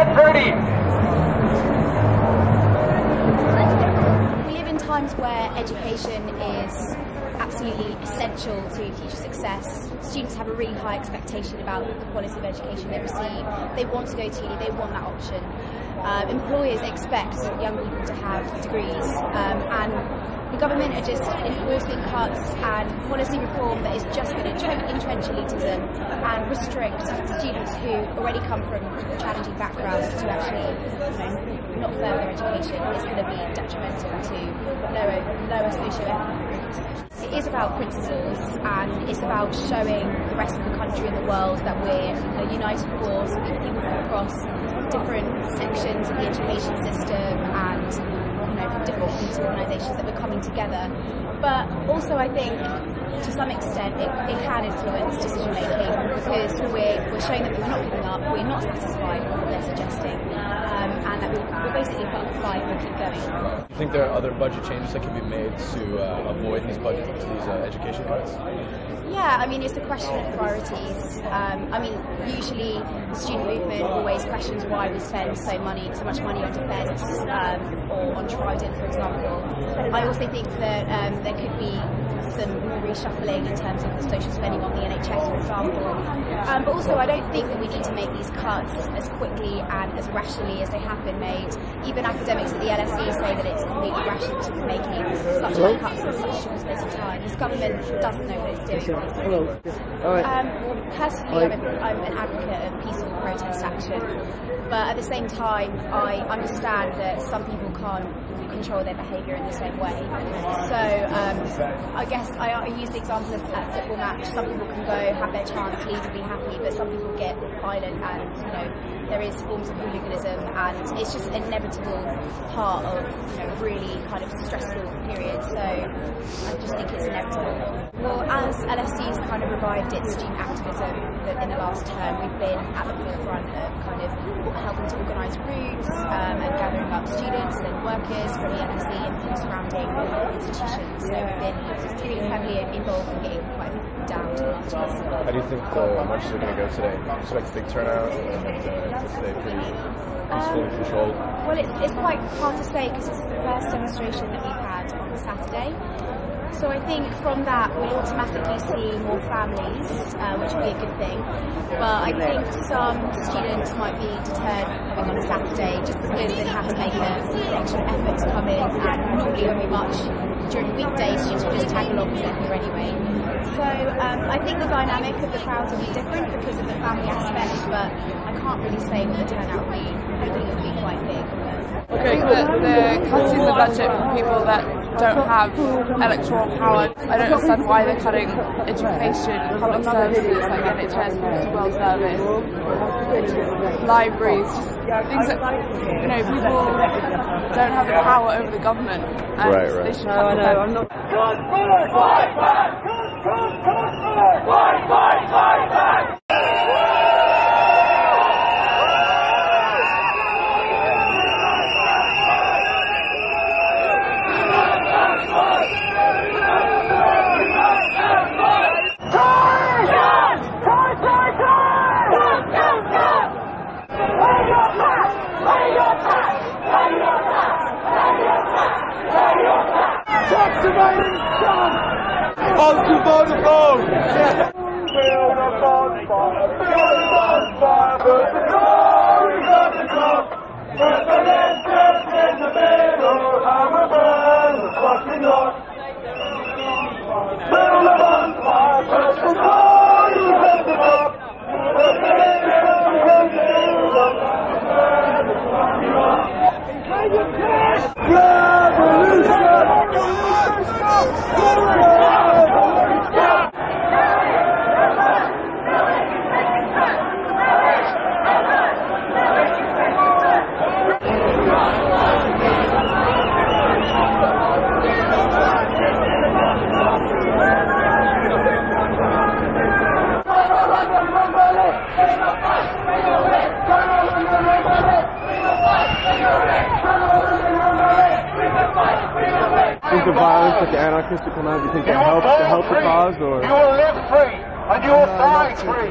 get ready. We live in times where education is absolutely essential to future success. Students have a really high expectation about the quality of education they receive. They want to go to uni, they want that option. Employers expect young people to have degrees, and the government are just enforcing cuts and policy reform that is just going to entrench elitism and restrict students who already come from challenging backgrounds to actually, not further education. It's going to be detrimental to lower socio-economic groups. It is about principles, and it's about showing the rest of the country and the world that we're a united force, people across different sections of the education system and from different community organisations that we're coming together. But also I think to some extent it can influence decision making, because we're showing that we're not giving up, we're not satisfied with what they're suggesting, and that we're basically put up a fight, we'll keep going. Do you think there are other budget changes that can be made to avoid these education cuts? Yeah, I mean, it's a question of priorities. Usually the student movement always questions why we spend so much money on defence or on Trident, for example. I also think that there could be some more reshuffling in terms of the social spending on the NHS, for example. But also, I don't think that we need to make these cuts as quickly and as rationally as they have been made. Even academics at the LSE say that it's completely rational to be making such high cuts in such a short space of time. This government doesn't know what it's doing. Personally, I'm an advocate of peaceful protest action, but at the same time, I understand that some people can't control their behaviour in the same way. So I guess I use the example of a football match. Some people can go, have their chance, leave and be happy, but some people get violent, and there is forms of hooliganism, and it's just an inevitable part of really kind of stressful period. So I just think it's inevitable. Well, as LSE's kind of revived its student activism in the last term, we've been at the forefront of kind of helping to organise routes and gathering up students and workers from the LSE and from surrounding institutions. So we've been really heavily involved in getting quite a few people down to the marches. How do you think the marches are going to go today? Do you expect a big turnout, or today pretty peacefully controlled? Well, it's quite hard to say, because it's the first demonstration that we've had on Saturday. So I think from that we'll automatically see more families, which will be a good thing. But I think some students might be deterred coming on a Saturday just because they haven't made the extra effort to come in, and normally when we march during weekdays, students will just tag along with them here anyway. So I think the dynamic of the crowds will be different because of the family aspect, but I can't really say what the turnout will be. Hopefully it will be quite big. Okay, the cutting the budget for people that don't have electoral power. I don't understand why they're cutting education, public services like NHS, well service, libraries, things that people don't have the power over the government, and they should cut them. Is the violence that the anarchists are coming out, do you think it helps to help the cause, or? You will live free, and you will die free.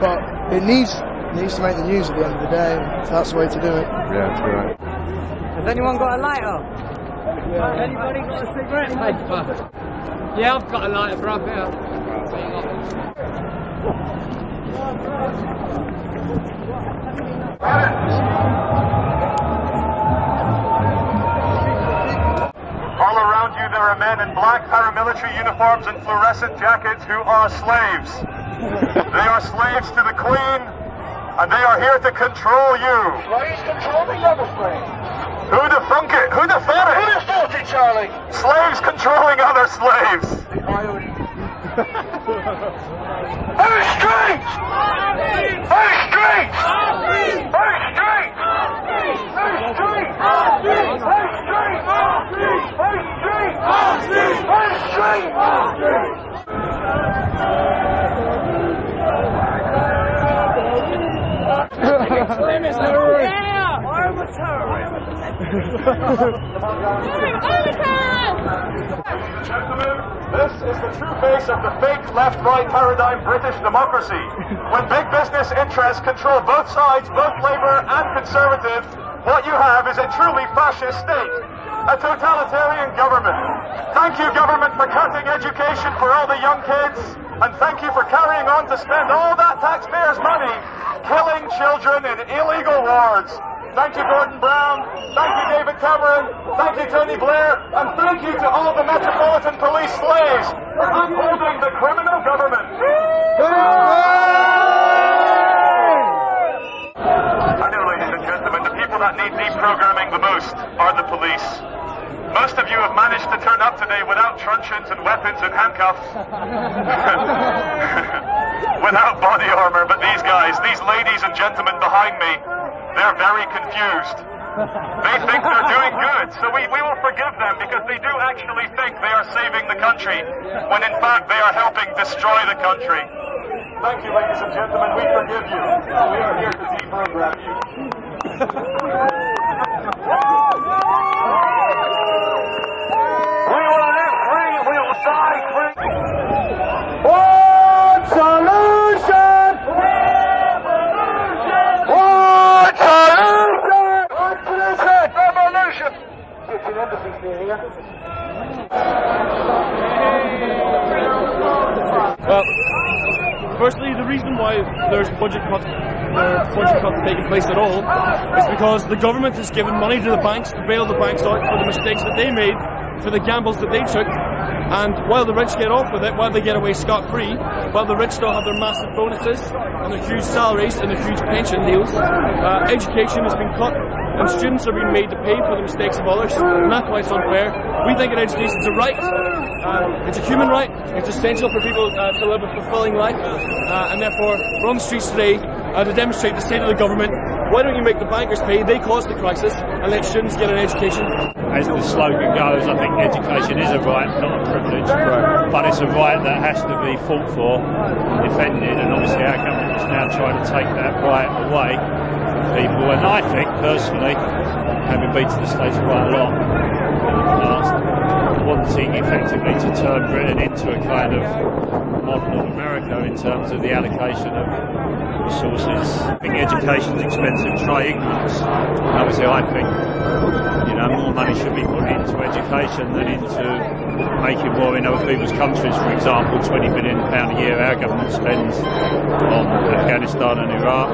But it needs It needs to make the news at the end of the day, and that's the way to do it. Yeah, that's right. Has anyone got a lighter? Yeah. Anybody got a cigarette? Yeah, I've got a lighter, bro, here. All around you there are men in black paramilitary uniforms and fluorescent jackets who are slaves. They are slaves to the Queen, and they are here to control you. Slaves controlling other slaves. Who'd have thunk it? Who'd have thought it? Who'd have thought it, Charlie? Slaves controlling other slaves. Very straight! Very straight! Very straight! Very straight! Very straight! Very straight! I'm a terrorist! Gentlemen, this is the true face of the fake left-right paradigm British democracy. When big business interests control both sides, both Labour and Conservative, what you have is a truly fascist state, a totalitarian government. Thank you, government, for cutting education for all the young kids, and thank you for carrying on to spend all that taxpayers' money killing children in illegal wards. Thank you, Gordon Brown. Thank you, David Cameron. Thank you, Tony Blair. And thank you to all the Metropolitan Police slaves for upholding the criminal government. I know, ladies and gentlemen, the people that need deprogramming the most are the police. Most of you have managed to turn up today without truncheons and weapons and handcuffs. Without body armor, but these guys, these ladies and gentlemen behind me, they're very confused. They think they're doing good, so we will forgive them because they do actually think they are saving the country, when in fact they are helping destroy the country. Thank you, ladies and gentlemen, we forgive you. We are here to deprogram you. We will live free, we will die free. One solution! One solution! One solution! Revolution! Kitchen Embassy's near here. Well, firstly, the reason why there's budget cuts taking place at all is because the government has given money to the banks to bail the banks out for the mistakes that they made, for the gambles that they took, and while the rich get off with it, while they get away scot-free, while the rich still have their massive bonuses and their huge salaries and their huge pension deals, education has been cut and students are being made to pay for the mistakes of others, and that's why it's unfair. We think that education is a right, it's a human right, it's essential for people to live a fulfilling life, and therefore we're on the streets today to demonstrate the state of the government. Why don't you make the bankers pay? They caused the crisis, and let students get an education. As the slogan goes, I think education is a right, not a privilege, but it's a right that has to be fought for and defended, and obviously our government is now trying to take that right away from people, and I think, personally, having been to the States quite a lot in the past, wanting effectively to turn Britain into a kind of model of America in terms of the allocation of resources. I think education is expensive, try ignorance. And obviously I think, more money should be put into education than into making war in other people's countries. For example, £20 billion a year our government spends on Afghanistan and Iraq.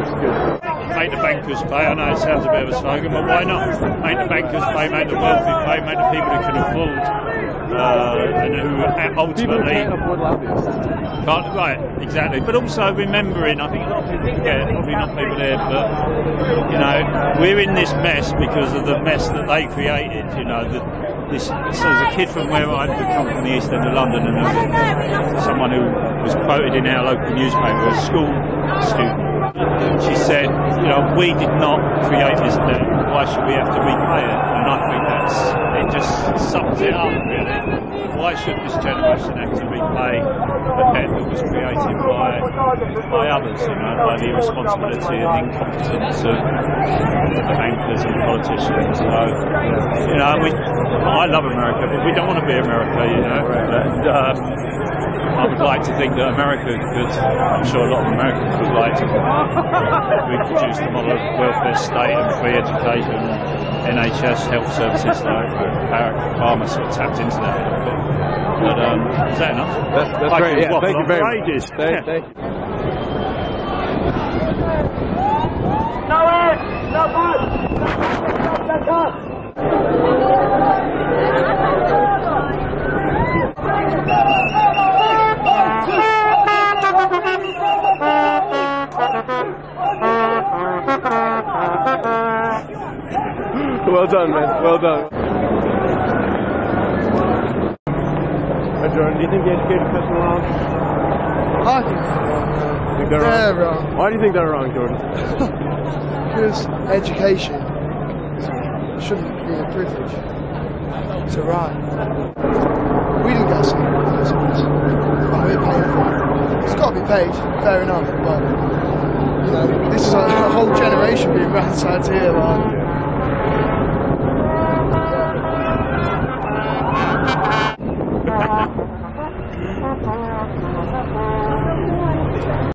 Make the bankers pay. I know it sounds a bit of a slogan, but why not? Make the bankers pay, make the wealthy pay, make the people who can afford and who ultimately can't, right, exactly. But also remembering, I think a lot of people forget, probably not people there, but we're in this mess because of the mess that they created. So as a kid from where I come from, the East End of London, and there was someone who was quoted in our local newspaper, a school student. She said, we did not create this debt, why should we have to repay it? And I think it just sums it up, really. Why should this generation have to repay repay the debt that was created by others, you know, by the irresponsibility and incompetence of bankers and politicians. So, you know, I love America, but we don't want to be America, you know. And, I would like to think that America could, I'm sure a lot of Americans would like to reproduce the model of welfare state and free education, NHS, health services, like Barack Obama sort of tapped into that a little bit. But is that enough? That's great, yeah, thank you very much. Thank you. No in! No good! Well done, man. Well done. Jordan, do you think the educated person are wrong? I think they're wrong. wrong. Why do you think they're wrong, Jordan? Because education shouldn't be a privilege. It's a right. We didn't get a school in those schools. We're paying for it. It's got to be paid, fair enough, but you know, this is a whole generation being ransacked here. Like,